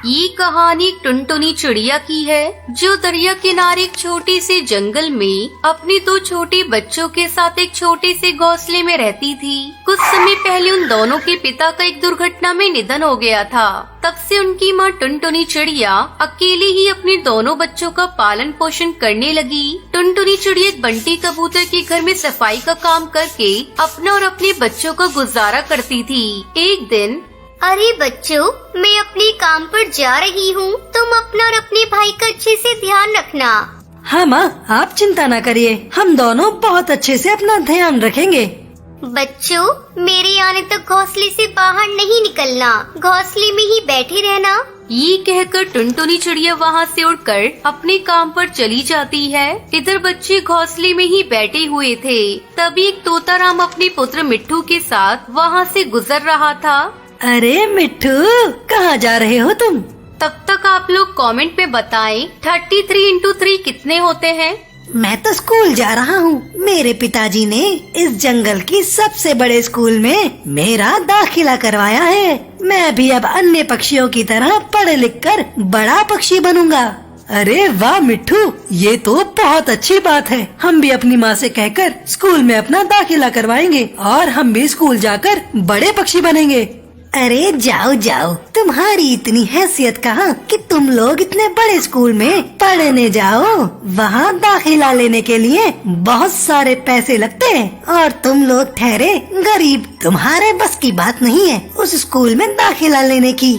ये कहानी टुनटुनी चिड़िया की है, जो दरिया किनारे एक छोटे से जंगल में अपने दो छोटे बच्चों के साथ एक छोटे से घोंसले में रहती थी। कुछ समय पहले उन दोनों के पिता का एक दुर्घटना में निधन हो गया था। तब से उनकी माँ टुनटुनी चिड़िया अकेले ही अपने दोनों बच्चों का पालन पोषण करने लगी। टुनटुनी चिड़िया एक बंटी कबूतर के घर में सफाई का काम करके अपना और अपने बच्चों का गुजारा करती थी। एक दिन, अरे बच्चों, मैं अपने काम पर जा रही हूँ, तुम अपना और अपने भाई का अच्छे से ध्यान रखना। हाँ माँ, आप चिंता न करिए, हम दोनों बहुत अच्छे से अपना ध्यान रखेंगे। बच्चों, मेरे आने तक घोंसले से बाहर नहीं निकलना, घोंसले में ही बैठे रहना। ये कहकर टुनटुनी चिड़िया वहाँ से उड़कर अपने काम पर चली जाती है। इधर बच्चे घोंसले में ही बैठे हुए थे। तभी एक तोताराम अपने पुत्र मिट्ठू के साथ वहाँ से गुजर रहा था। अरे मिट्ठू, कहाँ जा रहे हो तुम? तब तक आप लोग कमेंट में बताएं 33 इंटू 3 कितने होते हैं? मैं तो स्कूल जा रहा हूँ। मेरे पिताजी ने इस जंगल की सबसे बड़े स्कूल में मेरा दाखिला करवाया है। मैं भी अब अन्य पक्षियों की तरह पढ़ लिख कर बड़ा पक्षी बनूंगा। अरे वाह मिट्ठू, ये तो बहुत अच्छी बात है। हम भी अपनी माँ से कहकर स्कूल में अपना दाखिला करवाएंगे और हम भी स्कूल जाकर बड़े पक्षी बनेंगे। अरे जाओ जाओ, तुम्हारी इतनी हैसियत कहाँ कि तुम लोग इतने बड़े स्कूल में पढ़ने जाओ। वहाँ दाखिला लेने के लिए बहुत सारे पैसे लगते हैं और तुम लोग ठहरे गरीब। तुम्हारे बस की बात नहीं है उस स्कूल में दाखिला लेने की।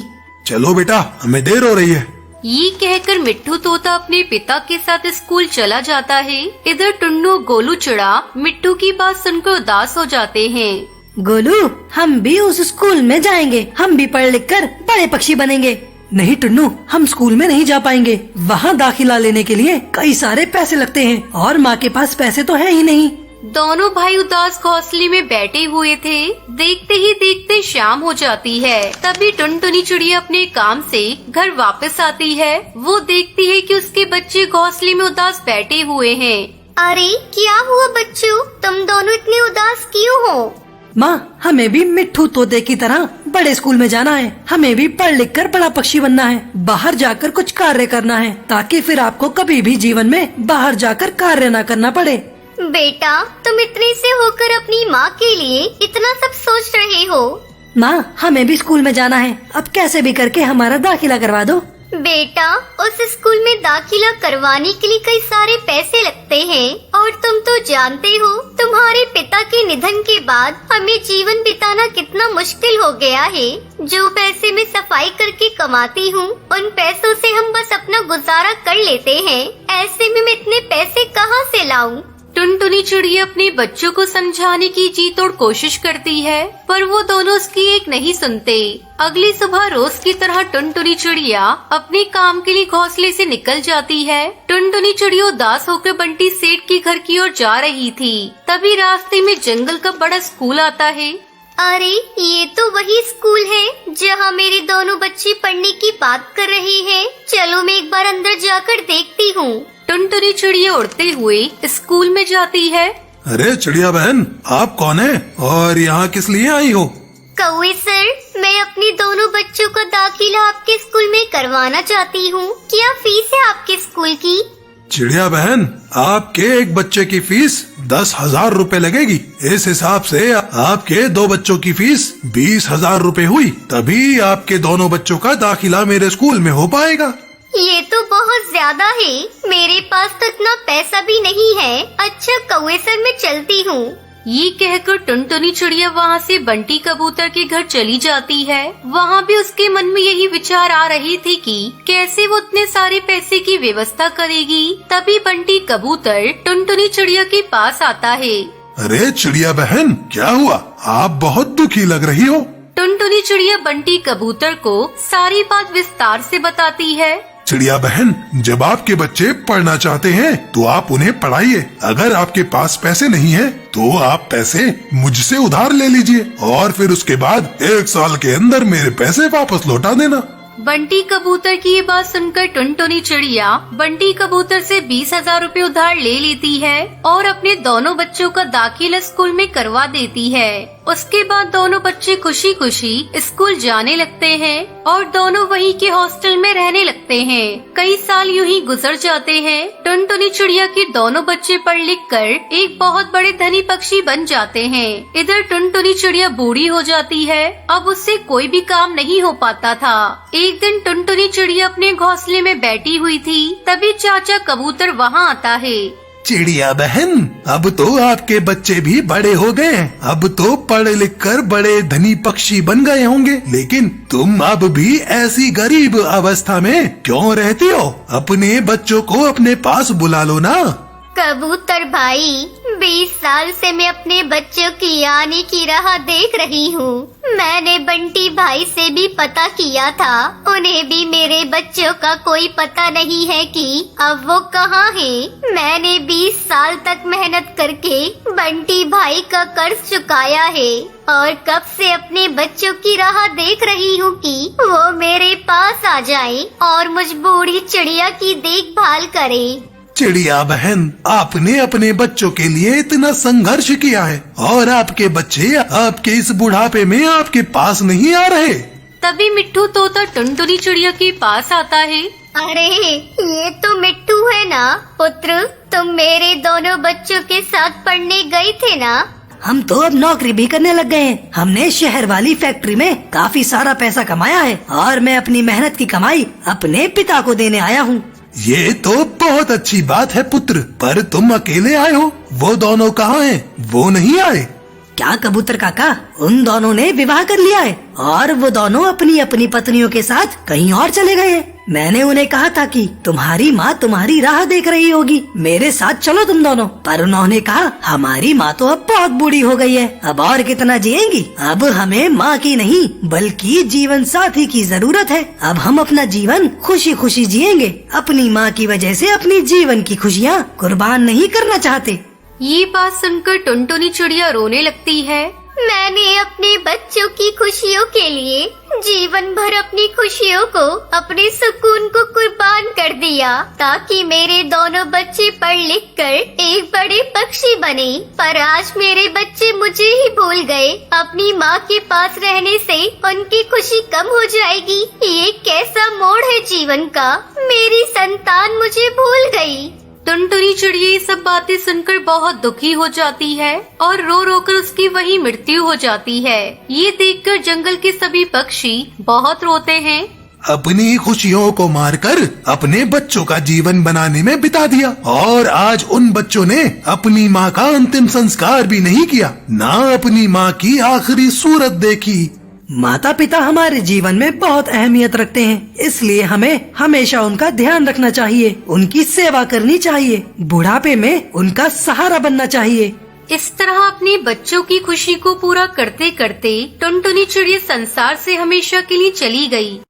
चलो बेटा, हमें देर हो रही है। ये कहकर मिट्ठू तोता अपने पिता के साथ स्कूल चला जाता है। इधर टुन्नू गोलू चिड़ा मिट्ठू की बात सुनकर उदास हो जाते हैं। गोलू, हम भी उस स्कूल में जाएंगे, हम भी पढ़ लिख कर बड़े पक्षी बनेंगे। नहीं टुन्नू, हम स्कूल में नहीं जा पाएंगे। वहाँ दाखिला लेने के लिए कई सारे पैसे लगते हैं और माँ के पास पैसे तो है ही नहीं। दोनों भाई उदास घोंसले में बैठे हुए थे। देखते ही देखते शाम हो जाती है। तभी टुनटुनी चिड़िया अपने काम से घर वापस आती है। वो देखती है कि उसके बच्चे घोंसले में उदास बैठे हुए हैं। अरे क्या हुआ बच्चों, तुम दोनों इतने उदास क्यों हो? माँ, हमें भी मिट्ठू तोते की तरह बड़े स्कूल में जाना है। हमें भी पढ़ लिख कर बड़ा पक्षी बनना है, बाहर जाकर कुछ कार्य करना है, ताकि फिर आपको कभी भी जीवन में बाहर जाकर कार्य न करना पड़े। बेटा, तुम इतने से होकर अपनी माँ के लिए इतना सब सोच रहे हो। माँ, हमें भी स्कूल में जाना है, अब कैसे भी करके हमारा दाखिला करवा दो। बेटा, उस स्कूल में दाखिला करवाने के लिए कई सारे पैसे लगते हैं और तुम तो जानते हो, तुम्हारे पिता के निधन के बाद हमें जीवन बिताना कितना मुश्किल हो गया है। जो पैसे मैं सफाई करके कमाती हूँ, उन पैसों से हम बस अपना गुजारा कर लेते हैं। ऐसे में मैं इतने पैसे कहाँ से लाऊं? टुनटुनी चिड़िया अपने बच्चों को समझाने की जी तोड़ कोशिश करती है, पर वो दोनों उसकी एक नहीं सुनते। अगली सुबह रोज की तरह टुनटुनी चिड़िया अपने काम के लिए घोंसले से निकल जाती है। टुनटुनी चिड़िया उदास होकर बंटी सेठ के घर की ओर जा रही थी। तभी रास्ते में जंगल का बड़ा स्कूल आता है। अरे ये तो वही स्कूल है जहाँ मेरे दोनों बच्चे पढ़ने की बात कर रहे हैं। चलो मैं एक बार अंदर जाकर देखती हूँ। टुनटुनी चिड़िया उड़ते हुए स्कूल में जाती है। अरे चिड़िया बहन, आप कौन है और यहाँ किस लिए आई हो? कौवे सर, मैं अपने दोनों बच्चों का दाखिला आपके स्कूल में करवाना चाहती हूँ। क्या फीस है आपके स्कूल की? चिड़िया बहन, आपके एक बच्चे की फीस 10,000 रूपए लगेगी। इस हिसाब से आपके दो बच्चों की फीस 20,000 रूपए हुई, तभी आपके दोनों बच्चों का दाखिला मेरे स्कूल में हो पाएगा। ये तो बहुत ज्यादा है, मेरे पास तो इतना पैसा भी नहीं है। अच्छा कौवे सर, मैं चलती हूँ। ये कहकर टुनटुनी चिड़िया वहाँ से बंटी कबूतर के घर चली जाती है। वहाँ भी उसके मन में यही विचार आ रही थी कि कैसे वो उतने सारे पैसे की व्यवस्था करेगी। तभी बंटी कबूतर टुनटुनी चिड़िया के पास आता है। अरे चिड़िया बहन, क्या हुआ? आप बहुत दुखी लग रही हो। टुनटुनी चिड़िया बंटी कबूतर को सारी बात विस्तार से बताती है। चिड़िया बहन, जब आपके बच्चे पढ़ना चाहते हैं तो आप उन्हें पढ़ाइए। अगर आपके पास पैसे नहीं है तो आप पैसे मुझसे उधार ले लीजिए और फिर उसके बाद 1 साल के अंदर मेरे पैसे वापस लौटा देना। बंटी कबूतर की ये बात सुनकर टुनटुनी चिड़िया बंटी कबूतर से 20,000 रूपए उधार ले लेती है और अपने दोनों बच्चों का दाखिला स्कूल में करवा देती है। उसके बाद दोनों बच्चे खुशी खुशी स्कूल जाने लगते हैं और दोनों वहीं के हॉस्टल में रहने लगते हैं। कई साल यूं ही गुजर जाते हैं। टुनटुनी चिड़िया के दोनों बच्चे पढ़ लिख कर एक बहुत बड़े धनी पक्षी बन जाते हैं। इधर टुनटुनी चिड़िया बूढ़ी हो जाती है। अब उससे कोई भी काम नहीं हो पाता था। एक दिन टुनटुनी चिड़िया अपने घोंसले में बैठी हुई थी, तभी चाचा कबूतर वहाँ आता है। चिड़िया बहन, अब तो आपके बच्चे भी बड़े हो गए हैं। अब तो पढ़ लिख कर बड़े धनी पक्षी बन गए होंगे, लेकिन तुम अब भी ऐसी गरीब अवस्था में क्यों रहती हो? अपने बच्चों को अपने पास बुला लो ना। कबूतर भाई, 20 साल से मैं अपने बच्चों की आने की राह देख रही हूँ। मैंने बंटी भाई से भी पता किया था, उन्हें भी मेरे बच्चों का कोई पता नहीं है कि अब वो कहाँ हैं। मैंने 20 साल तक मेहनत करके बंटी भाई का कर्ज चुकाया है और कब से अपने बच्चों की राह देख रही हूँ कि वो मेरे पास आ जाए और मुझ बूढ़ी चिड़िया की देखभाल करे। चिड़िया बहन, आपने अपने बच्चों के लिए इतना संघर्ष किया है और आपके बच्चे आपके इस बुढ़ापे में आपके पास नहीं आ रहे। तभी मिट्ठू तोता टुनटुनी चिड़िया के पास आता है। अरे ये तो मिट्टू है ना पुत्र, तुम मेरे दोनों बच्चों के साथ पढ़ने गए थे ना? हम तो अब नौकरी भी करने लग गए हैं। हमने शहर वाली फैक्ट्री में काफी सारा पैसा कमाया है और मैं अपनी मेहनत की कमाई अपने पिता को देने आया हूँ। ये तो बहुत अच्छी बात है पुत्र, पर तुम अकेले आए हो, वो दोनों कहाँ हैं? वो नहीं आए क्या कबूतर काका? उन दोनों ने विवाह कर लिया है और वो दोनों अपनी अपनी पत्नियों के साथ कहीं और चले गए हैं। मैंने उन्हें कहा था कि तुम्हारी माँ तुम्हारी राह देख रही होगी, मेरे साथ चलो तुम दोनों, पर उन्होंने कहा हमारी माँ तो अब बहुत बूढ़ी हो गई है, अब और कितना जिएंगी। अब हमें माँ की नहीं बल्कि जीवन साथी की जरूरत है। अब हम अपना जीवन खुशी खुशी जिएंगे, अपनी माँ की वजह से अपनी जीवन की खुशियाँ कुर्बान नहीं करना चाहते। ये बात सुनकर टुनटुनी चिड़िया रोने लगती है। मैंने अपने बच्चों की खुशियों के लिए जीवन भर अपनी खुशियों को, अपने सुकून को कुर्बान कर दिया ताकि मेरे दोनों बच्चे पढ़ लिख कर एक बड़े पक्षी बने। पर आज मेरे बच्चे मुझे ही भूल गए। अपनी माँ के पास रहने से उनकी खुशी कम हो जाएगी। ये कैसा मोड़ है जीवन का? मेरी संतान मुझे भूल गई। टुनटुनी चिड़िया ये सब बातें सुनकर बहुत दुखी हो जाती है और रो रो कर उसकी वही मृत्यु हो जाती है। ये देखकर जंगल के सभी पक्षी बहुत रोते हैं। अपनी खुशियों को मारकर अपने बच्चों का जीवन बनाने में बिता दिया और आज उन बच्चों ने अपनी माँ का अंतिम संस्कार भी नहीं किया, ना अपनी माँ की आखिरी सूरत देखी। माता पिता हमारे जीवन में बहुत अहमियत रखते हैं, इसलिए हमें हमेशा उनका ध्यान रखना चाहिए, उनकी सेवा करनी चाहिए, बुढ़ापे में उनका सहारा बनना चाहिए। इस तरह अपने बच्चों की खुशी को पूरा करते करते टुनटुनी चिड़िया संसार से हमेशा के लिए चली गई।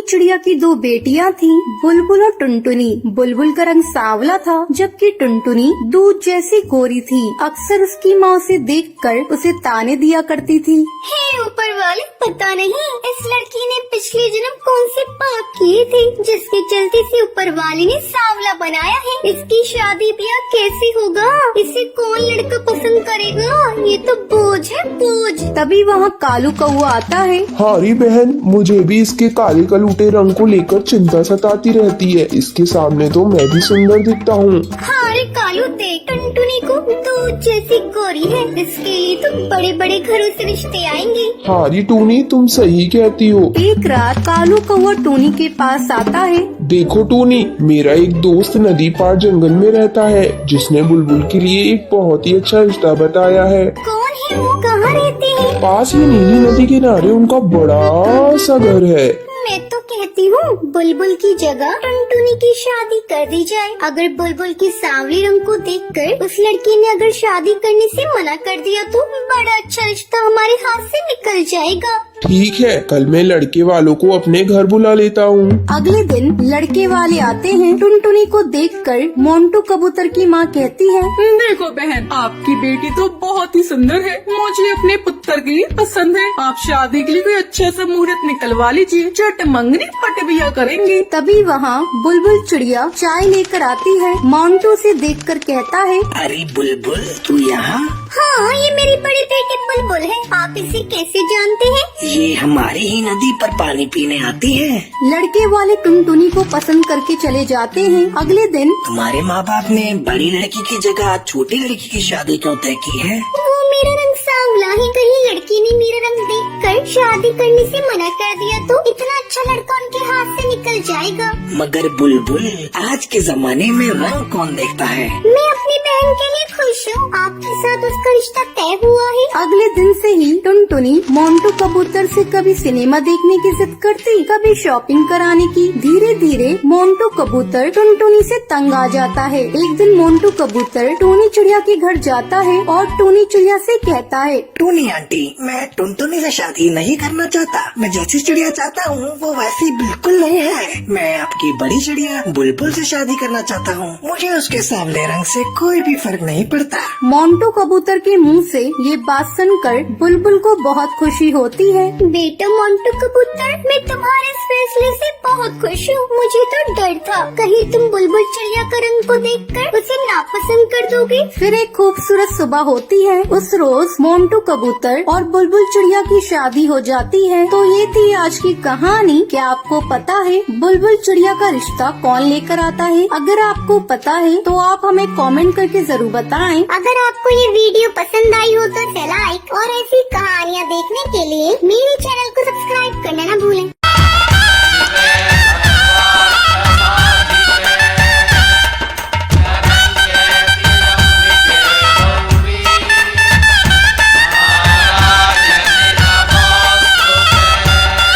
चिड़िया की 2 बेटियां थीं, बुलबुल और टुनटुनी। बुलबुल का रंग सांवला था जबकि टुनटुनी दूध जैसी गोरी थी। अक्सर उसकी माँ उसे देखकर उसे ताने दिया करती थी। हे ऊपर वाले, पता नहीं इस लड़की ने पिछले जन्म कौन से पाप किए थे जिसके चलते इसे ऊपर वाले ने सांवला बनाया है। इसकी शादी ब्याह कैसे होगा? इसे कौन लड़का पसंद करेगा? ये तो बोझ है, बोझ। तभी वहाँ कालू कौआ आता है। हारी बहन, मुझे भी इसके काले कलूटे रंग को लेकर चिंता सताती रहती है। इसके सामने तो मैं भी सुंदर दिखता हूँ। अरे कालू देख, टुनटुनी को दूध जैसी गोरी है, इसके लिए तो बड़े बड़े घरों से रिश्ते आएंगे। हारी टूनी, तुम सही कहती हो। एक रात कालू कौआ टूनी के पास आता है। देखो टूनी, मेरा एक दोस्त नदी पार जंगल में रहता है जिसने बुलबुल के लिए एक बहुत ही अच्छा रिश्ता बताया है। कौन है वो? कहाँ रहते हैं? पास ही नीली नदी किनारे उनका बड़ा सा घर है। मैं तो कहती हूँ बुलबुल की जगह टुनटुनी की शादी कर दी जाए। अगर बुलबुल की सांवली रंग को देखकर उस लड़की ने अगर शादी करने से मना कर दिया तो बड़ा अच्छा रिश्ता हमारे हाथ से निकल जाएगा। ठीक है, कल मैं लड़के वालों को अपने घर बुला लेता हूँ। अगले दिन लड़के वाले आते हैं। टुनटुनी को देखकर मोंटू कबूतर की माँ कहती है, देखो बहन, आपकी बेटी तो बहुत ही सुंदर है, मुझे अपने पुत्र के लिए पसंद है। आप शादी के लिए कोई अच्छा सा मुहूर्त निकलवा लीजिए, चट मंगनी पट बिया करेंगे। तभी वहाँ बुलबुल चिड़िया चाय लेकर आती है। मोंटू से देखकर कहता है, अरे बुलबुल, तू यहाँ? हाँ, ये मेरी बड़ी बेटी बुलबुल है। आप इसे कैसे जानते हैं? ये हमारी ही नदी पर पानी पीने आती है। लड़के वाले टुनटुनी को पसंद करके चले जाते हैं। अगले दिन तुम्हारे माँ बाप ने बड़ी लड़की की जगह छोटी लड़की की शादी क्यों तय की है? वो मेरा रंग सांवला है, कहीं लड़की ने मेरा रंग देखकर शादी करने से मना कर दिया तो इतना अच्छा लड़का उनके हाथ से निकल जाएगा। मगर बुलबुल, आज के जमाने में रंग कौन देखता है? मैं अपनी बहन के लिए खुश हूँ। आपके साथ उसका रिश्ता तय हुआ है। अगले दिन से ही टुनटुनी मोंटू कबूतर से कभी सिनेमा देखने की जिद करती, कभी शॉपिंग कराने की। धीरे धीरे मोंटू कबूतर टुनटुनी से तंग आ जाता है। एक दिन मोंटू कबूतर टूनी चिड़िया के घर जाता है और टूनी चिड़िया से कहता है, टूनी आंटी, मैं टुनटुनी से शादी नहीं करना चाहता। मैं जैसी चिड़िया चाहता हूँ वो वैसी बिल्कुल नहीं है। मैं आपकी बड़ी चिड़िया बुलबुल से शादी करना चाहता हूँ। मुझे उसके सांवले रंग से कोई भी फर्क नहीं पड़ता। मोंटू कबूतर के मुंह से ये बात सुनकर बुलबुल को बहुत खुशी होती है। बेटा मोंटू कबूतर, मैं तुम्हारे इस फैसले से बहुत खुश हूँ। मुझे तो डर था कहीं तुम बुलबुल चिड़िया का रंग को देखकर उसे नापसंद कर दोगे। फिर एक खूबसूरत सुबह होती है। उस रोज मोंटू कबूतर और बुलबुल चिड़िया की शादी हो जाती है। तो ये थी आज की कहानी। क्या आपको पता है बुलबुल चिड़िया का रिश्ता कौन लेकर आता है? अगर आपको पता है तो आप हमें कमेंट करके जरूर बताएं। अगर आपको ये वीडियो पसंद आई हो तो लाइक और ऐसी कहानियाँ देखने के लिए मेरे चैनल को सब्सक्राइब करना न भूलें।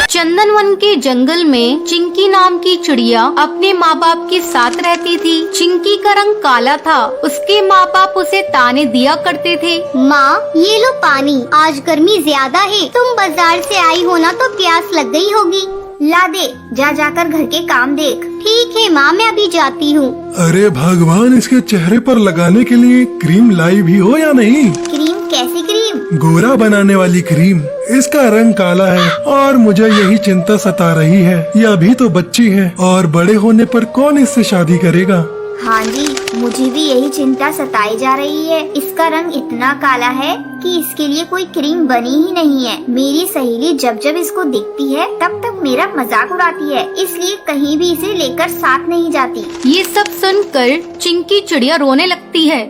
चंदनवन के जंगल में चिंकी नाम की चिड़िया अपने माँ बाप के साथ रहती थी। चिंकी का रंग काला था। उसके माँ बाप उसे ताने दिया करते थे, माँ, ये लो पानी, आज गर्मी ज्यादा है। तुम बाजार से आई हो ना तो प्यास लग गई होगी। ला दे, जा जाकर घर के काम देख। ठीक है माँ, मैं अभी जाती हूँ। अरे भगवान, इसके चेहरे पर लगाने के लिए क्रीम लाई भी हो या नहीं? क्रीम? कैसी क्रीम? गोरा बनाने वाली क्रीम। इसका रंग काला है और मुझे यही चिंता सता रही है। यह अभी तो बच्ची है और बड़े होने पर कौन इससे शादी करेगा? हाँ जी, मुझे भी यही चिंता सताई जा रही है। इसका रंग इतना काला है कि इसके लिए कोई क्रीम बनी ही नहीं है। मेरी सहेली जब जब इसको देखती है तब तक मेरा मजाक उड़ाती है, इसलिए कहीं भी इसे लेकर साथ नहीं जाती। ये सब सुनकर चिंकी चिड़िया रोने लगती है।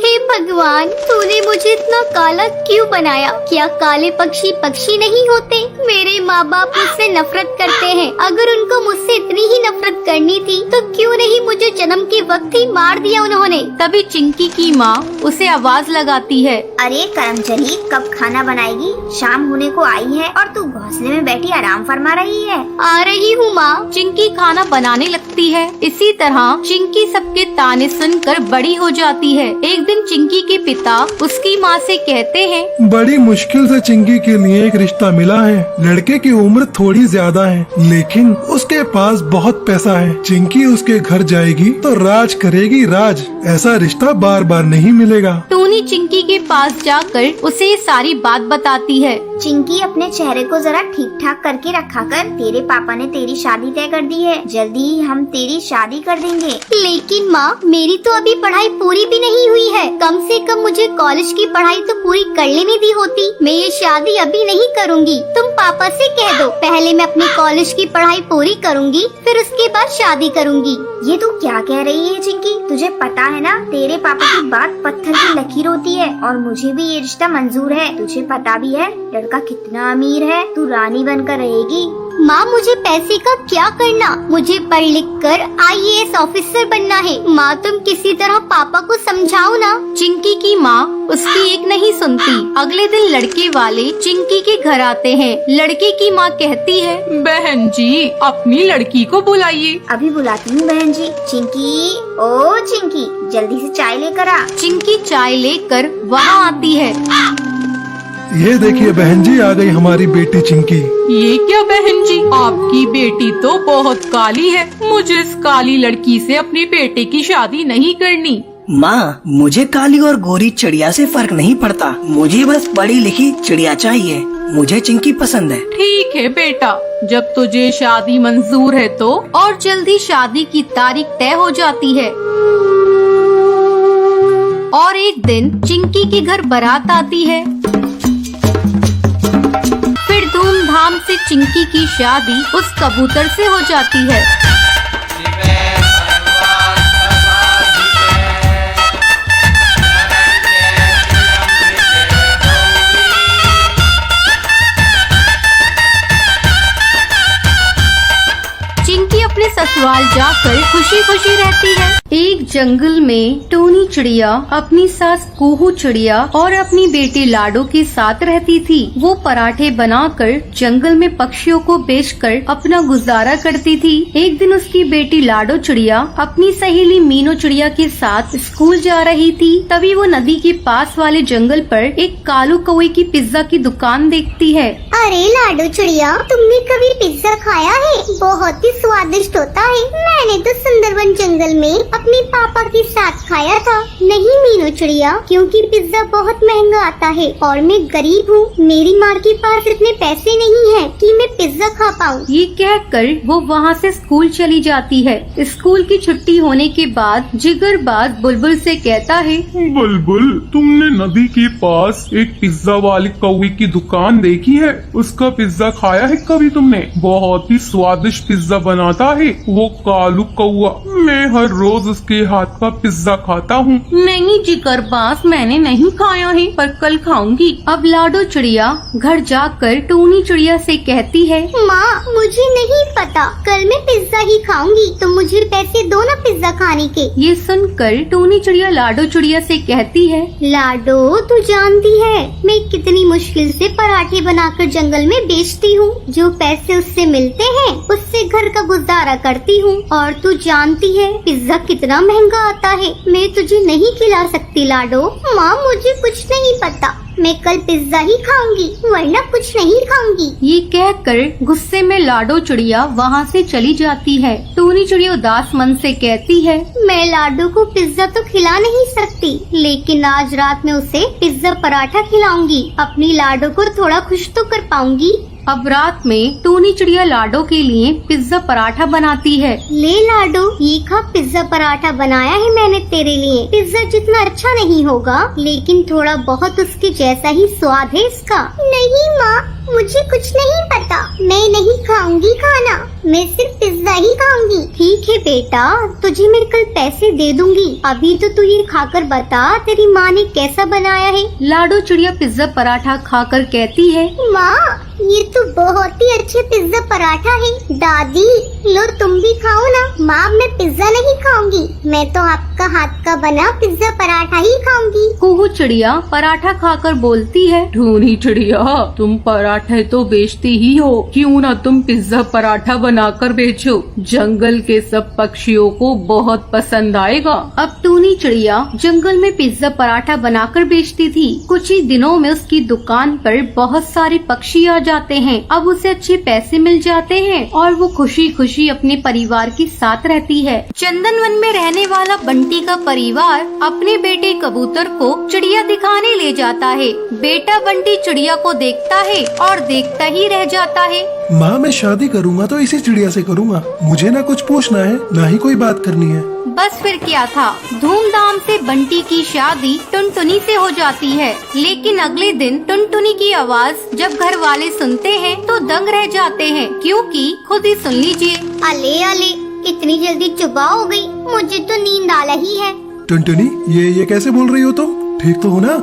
हे भगवान, तूने मुझे इतना काला क्यों बनाया? क्या काले पक्षी पक्षी नहीं होते? मेरे माँ बाप मुझसे नफरत करते हैं। अगर उनको मुझसे इतनी ही नफरत करनी थी तो क्यों नहीं मुझे जन्म के वक्त ही मार दिया उन्होंने? तभी चिंकी की माँ उसे आवाज लगाती है, अरे करमचली, कब खाना बनाएगी? शाम होने को आई है और तू घोंसले में बैठी आराम फरमा रही है। आ रही हूँ माँ। चिंकी खाना बनाने लगती है। इसी तरह चिंकी सबके ताने सुनकर बड़ी हो जाती है। एक दिन चिंकी के पिता उसकी माँ से कहते हैं, बड़ी मुश्किल से चिंकी के लिए एक रिश्ता मिला है। लड़के की उम्र थोड़ी ज्यादा है लेकिन उसके पास बहुत पैसा है। चिंकी उसके घर जाएगी तो राज करेगी राज। ऐसा रिश्ता बार बार नहीं मिलेगा। टूनी चिंकी के पास जाकर उसे ये सारी बात बताती है। चिंकी, अपने चेहरे को जरा ठीक ठाक करके रखा कर। तेरे पापा ने तेरी शादी तय कर दी है। जल्दी ही हम तेरी शादी कर देंगे। लेकिन माँ, मेरी तो अभी पढ़ाई पूरी भी नहीं हुई है। कम से कम मुझे कॉलेज की पढ़ाई तो पूरी कर लेनी दी होती। मैं ये शादी अभी नहीं करूँगी। तुम पापा से कह दो, पहले मैं अपनी कॉलेज की पढ़ाई पूरी करूँगी, फिर उसके बाद शादी करूँगी। ये तू क्या कह रही है चिंकी? तुझे पता है ना, तेरे पापा की बात पत्थर की लकीर होती है और मुझे भी ये रिश्ता मंजूर है। तुझे पता भी है लड़का कितना अमीर है। तू रानी बनकर रहेगी। माँ मुझे पैसे का क्या करना, मुझे पढ़ लिख कर IAS ऑफिसर बनना है। माँ तुम किसी तरह पापा को समझाओ ना। चिंकी की माँ उसकी एक नहीं सुनती। अगले दिन लड़के वाले चिंकी के घर आते हैं। लड़के की माँ कहती है, बहन जी अपनी लड़की को बुलाइए। अभी बुलाती हूँ बहन जी। चिंकी, ओ चिंकी, जल्दी से चाय लेकर आ। चिंकी चाय लेकर वहाँ आती है। ये देखिए बहन जी, आ गई हमारी बेटी चिंकी। ये क्या बहन जी, आपकी बेटी तो बहुत काली है। मुझे इस काली लड़की से अपने बेटे की शादी नहीं करनी। माँ मुझे काली और गोरी चिड़िया से फर्क नहीं पड़ता, मुझे बस पढ़ी लिखी चिड़िया चाहिए। मुझे चिंकी पसंद है। ठीक है बेटा, जब तुझे शादी मंजूर है तो। और जल्दी शादी की तारीख तय हो जाती है। और एक दिन चिंकी के घर बारात आती है। फिर धूमधाम से चिंकी की शादी उस कबूतर से हो जाती है। चिंकी अपने ससुराल जाकर खुशी खुशी रहती है। एक जंगल में टोनी चिड़िया अपनी सास कोहू चिड़िया और अपनी बेटी लाडो के साथ रहती थी। वो पराठे बनाकर जंगल में पक्षियों को बेचकर अपना गुजारा करती थी। एक दिन उसकी बेटी लाडो चिड़िया अपनी सहेली मीनू चिड़िया के साथ स्कूल जा रही थी। तभी वो नदी के पास वाले जंगल पर एक कालू कौवे की पिज्जा की दुकान देखती है। अरे लाडो चिड़िया, तुमने कभी पिज्जा खाया है? बहुत ही स्वादिष्ट होता है। मैंने तो सुंदरवन जंगल में अपने पापा के साथ खाया था। नहीं मीनू चिड़िया, क्योंकि पिज्जा बहुत महंगा आता है और मैं गरीब हूँ। मेरी माँ के पास इतने पैसे नहीं है कि मैं पिज्जा खा पाऊँ। ये कहकर वो वहाँ से स्कूल चली जाती है। स्कूल की छुट्टी होने के बाद जिगरबाज बुलबुल से कहता है, बुलबुल, तुमने नदी के पास एक पिज्जा वाले कौवे की दुकान देखी है? उसका पिज्जा खाया है कभी तुमने? बहुत ही स्वादिष्ट पिज्जा बनाता है वो कालू कौवा। मैं हर रोज उसके हाथ का पिज्जा खाता हूँ। नहीं जिगरबाज, मैंने नहीं खाया है, पर कल खाऊंगी। अब लाडो चिड़िया घर जाकर टोनी चिड़िया से कहती है, माँ मुझे नहीं पता, कल मैं पिज्जा ही खाऊंगी। तो मुझे पैसे दो ना पिज्जा खाने के। ये सुनकर टोनी चिड़िया लाडो चिड़िया से कहती है, लाडो तू जानती है मैं कितनी मुश्किल से पराठे बनाकर जंगल में बेचती हूँ। जो पैसे उससे मिलते हैं उससे घर का गुजारा करती हूँ। और तू जानती है पिज्जा कितना महंगा आता है। मैं तुझे नहीं खिला सकती लाडो। माँ मुझे कुछ नहीं पता, मैं कल पिज्जा ही खाऊंगी वरना कुछ नहीं खाऊंगी। ये कहकर गुस्से में लाडो चिड़िया वहाँ से चली जाती है। टोनी चिड़िया उदास मन से कहती है, मैं लाडो को पिज्जा तो खिला नहीं सकती, लेकिन आज रात में उसे पिज्जा पराठा खिलाऊंगी। अपनी लाडो को थोड़ा खुश तो कर पाऊंगी। अब रात में टोनी चिड़िया लाडो के लिए पिज्जा पराठा बनाती है। ले लाडो, ये खा, पिज्जा पराठा बनाया है मैंने तेरे लिए। पिज्जा जितना अच्छा नहीं होगा, लेकिन थोड़ा बहुत उसके जैसा ही स्वाद है इसका। नहीं माँ, मुझे कुछ नहीं पता, मैं नहीं खाऊंगी खाना, मैं सिर्फ पिज्जा ही खाऊंगी। ठीक है बेटा, तुझे मैं कल पैसे दे दूंगी। अभी तो तू ये खाकर बता तेरी माँ ने कैसा बनाया है। लाडो चिड़िया पिज्जा पराठा खाकर कहती है, माँ ये तो बहुत ही अच्छे पिज्जा पराठा है। दादी लो तुम भी खाओ ना। माँ मैं पिज्जा नहीं खाऊंगी, मैं तो आपका हाथ का बना पिज्जा पराठा ही खाऊंगी। कोहू चिड़िया पराठा खाकर बोलती है, टोनी चिड़िया, तुम पराठे तो बेचती ही हो, क्यों ना तुम पिज्जा पराठा बनाकर बेचो? जंगल के सब पक्षियों को बहुत पसंद आएगा। अब टोनी चिड़िया जंगल में पिज्जा पराठा बनाकर बेचती थी। कुछ ही दिनों में उसकी दुकान पर बहुत सारे पक्षी आ जाते हैं। अब उसे अच्छे पैसे मिल जाते हैं और वो खुशी खुशी अपने परिवार के साथ रहती है। चंदनवन में रहने वाला बंटी का परिवार अपने बेटे कबूतर को चिड़िया दिखाने ले जाता है। बेटा बंटी चिड़िया को देखता है और देखता ही रह जाता है। माँ मैं शादी करूँगा तो इसी चिड़िया से करूँगा, मुझे ना कुछ पूछना है ना ही कोई बात करनी है। बस फिर क्या था, धूमधाम से बंटी की शादी टुनटुनी से हो जाती है। लेकिन अगले दिन टुनटुनी की आवाज जब घर वाले सुनते हैं तो दंग रह जाते हैं, क्योंकि खुद ही सुन लीजिए। अले अले, इतनी जल्दी सुबह हो गई, मुझे तो नींद आ रही है। टुनटुनी ये कैसे बोल रही हो तुम? ठीक तो हो ना?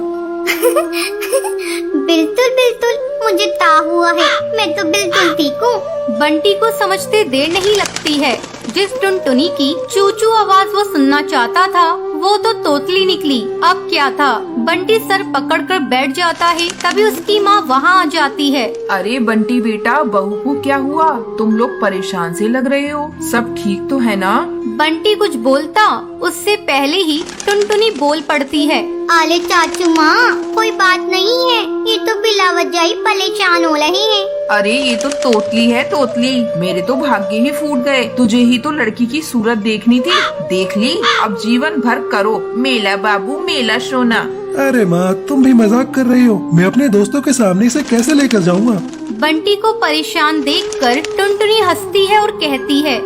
बिल्कुल बिल्कुल, मुझे ता हुआ है, मैं तो बिल्कुल ठीक हूँ। बंटी को समझते देर नहीं लगती है। जिस टुनटुनी की चूचू आवाज वो सुनना चाहता था वो तो तोतली निकली। अब क्या था, बंटी सर पकड़कर बैठ जाता है, तभी उसकी माँ वहाँ आ जाती है। अरे बंटी बेटा, बहू को क्या हुआ? तुम लोग परेशान से लग रहे हो, सब ठीक तो है ना? बंटी कुछ बोलता उससे पहले ही टुनटुनी बोल पड़ती है। आले चाचू माँ, कोई बात नहीं है, ये तो बिला वजह ही परेशान हो रहे हैं। अरे ये तो तोतली है, तोतली। मेरे तो भाग्य ही फूट गए। तुझे ही तो लड़की की सूरत देखनी थी, देख ली। अब जीवन भर करो मेला बाबू मेला सोना। अरे माँ, तुम भी मजाक कर रही हो। मैं अपने दोस्तों के सामने इसे कैसे लेकर जाऊँगा? बंटी को परेशान देखकर टुनटुनी हंसती है और कहती है,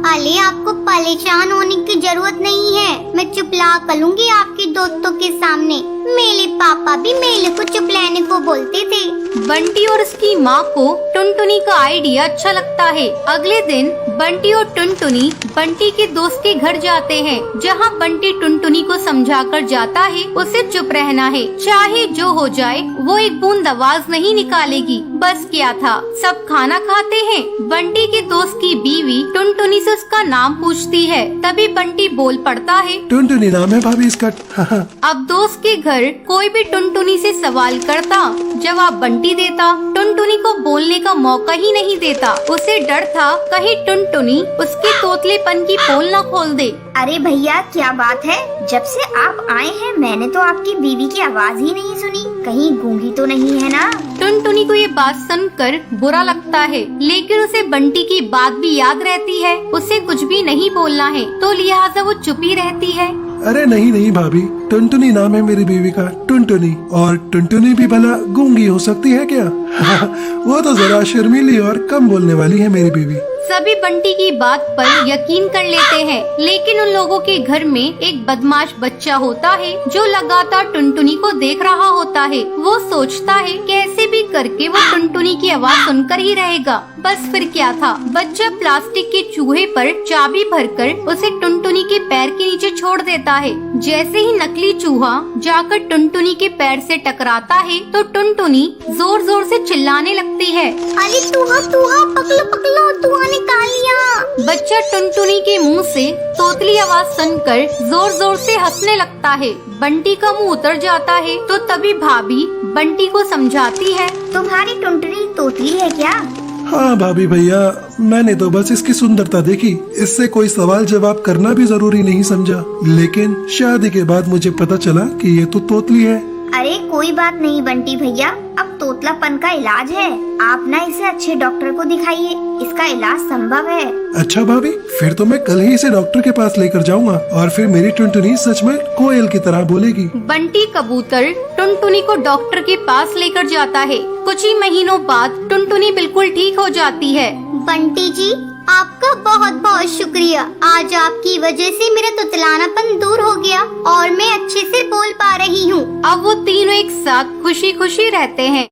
अले आपको परेशान होने की जरूरत नहीं है, मैं चुपला कर लूंगी आपके दोस्तों के सामने। मेरे पापा भी मेले को चुप लेने को बोलते थे। बंटी और उसकी माँ को टुनटुनी का आइडिया अच्छा लगता है। अगले दिन बंटी और टुनटुनी बंटी के दोस्त के घर जाते हैं, जहाँ बंटी टुनटुनी को समझाकर जाता है उसे चुप रहना है, चाहे जो हो जाए वो एक बूंद आवाज नहीं निकालेगी। बस क्या था, सब खाना खाते हैं। बंटी के दोस्त की बीवी टुनटुनी से उसका नाम पूछती है, तभी बंटी बोल पड़ता है, टुनटुनी नाम है भाभी इसका। अब दोस्त के घर कोई भी टुनटुनी से सवाल करता, जवाब बंटी देता। टुनटुनी को बोलने का मौका ही नहीं देता। उसे डर था कहीं टुनटुनी उसके तोतलेपन की पोल न खोल दे। अरे भैया, क्या बात है? जब से आप आए हैं मैंने तो आपकी बीवी की आवाज ही नहीं सुनी, कहीं गूंगी तो नहीं है ना? टुनटुनी को ये बात सुनकर बुरा लगता है, लेकिन उसे बंटी की बात भी याद रहती है। उसे कुछ भी नहीं बोलना है, तो लिहाजा वो चुप ही रहती है। अरे नहीं नहीं भाभी, टुनटुनी नाम है मेरी बीवी का, टुनटुनी। और टुनटुनी भी भला गूंगी हो सकती है क्या? वो तो जरा शर्मीली और कम बोलने वाली है मेरी बीवी। सभी बंटी की बात पर यकीन कर लेते हैं, लेकिन उन लोगों के घर में एक बदमाश बच्चा होता है जो लगातार टुनटुनी को देख रहा होता है। वो सोचता है कैसे भी करके वो टुनटुनी की आवाज सुनकर ही रहेगा। बस फिर क्या था, बच्चा प्लास्टिक के चूहे पर चाबी भरकर उसे टुनटुनी के पैर के नीचे छोड़ देता है। जैसे ही नकली चूहा जाकर टुनटुनी के पैर से टकराता है तो टुनटुनी जोर जोर से चिल्लाने लगती है, अरे तुहा तुहा, पकलो पकलो, तुहा निकाल लिया। बच्चा टुनटुनी के मुंह से तोतली आवाज सुनकर जोर जोर से हंसने लगता है। बंटी का मुंह उतर जाता है, तो तभी भाभी बंटी को समझाती है, तुम्हारी टुनटुनी तोतली है क्या? हाँ भाभी भैया, मैंने तो बस इसकी सुंदरता देखी, इससे कोई सवाल जवाब करना भी जरूरी नहीं समझा। लेकिन शादी के बाद मुझे पता चला कि ये तो तोतली है। अरे कोई बात नहीं बंटी भैया, अब तोतलापन का इलाज है, आप ना इसे अच्छे डॉक्टर को दिखाइए, इसका इलाज संभव है। अच्छा भाभी, फिर तो मैं कल ही इसे डॉक्टर के पास लेकर जाऊंगा और फिर मेरी टुनटुनी सच में कोयल की तरह बोलेगी। बंटी कबूतर टुनटुनी को डॉक्टर के पास लेकर जाता है। कुछ ही महीनों बाद टुनटुनी बिल्कुल ठीक हो जाती है। बंटी जी, आपका बहुत बहुत शुक्रिया, आज आपकी वजह से मेरा तुतलानापन दूर हो गया और मैं अच्छे से बोल पा रही हूँ। अब वो तीनों एक साथ खुशी खुशी रहते हैं।